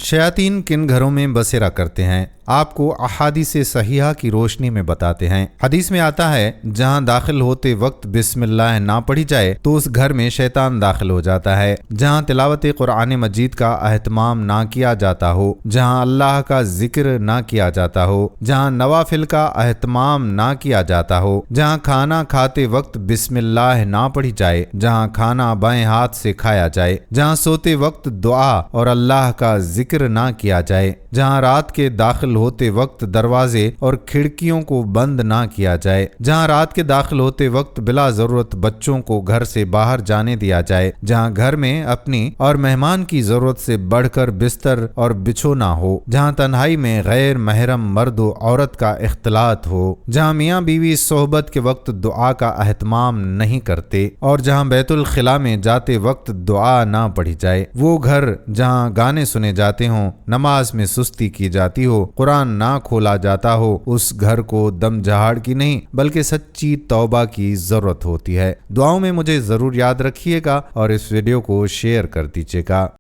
शयातीन किन घरों में बसेरा करते हैं, आपको अहादीस सहीहा की रोशनी में बताते हैं। हदीस में आता है, जहां दाखिल होते वक्त बिस्मिल्लाह ना पढ़ी जाए तो उस घर में शैतान दाखिल हो जाता है। जहां तिलावत कुरान मजीद का अहतमाम ना किया जाता हो, जहां अल्लाह का जिक्र ना किया जाता हो, जहां नवाफिल का अहतमाम ना किया जाता हो, जहां खाना खाते वक्त बिस्मिल्लाह ना पढ़ी जाए, जहां खाना बाएं हाथ से खाया जाए, जहां सोते वक्त दुआ और अल्लाह का जिक्र ना किया जाए, जहां रात के दाखिल होते वक्त दरवाजे और खिड़कियों को बंद ना किया जाए, जहां रात के दाखिल होते वक्त बिला जरूरत बच्चों को घर से बाहर जाने दिया जाए, जहां घर में अपनी और मेहमान की जरूरत से बढ़कर बिस्तर और बिछोना हो, जहां तन्हाई में गैर महरम मर्द और औरत का इख्तिलात हो, जहां मियाँ बीवी सोहबत के वक्त दुआ का अहतमाम नहीं करते और जहां बैतुल खिला में जाते वक्त दुआ ना पढ़ी जाए, वो घर जहां गाने सुने जाते हों, नमाज में सुस्ती की जाती हो, कुरान ना खोला जाता हो, उस घर को दम जहाड़ की नहीं बल्कि सच्ची तौबा की जरूरत होती है। दुआओं में मुझे जरूर याद रखिएगा और इस वीडियो को शेयर कर दीजिएगा।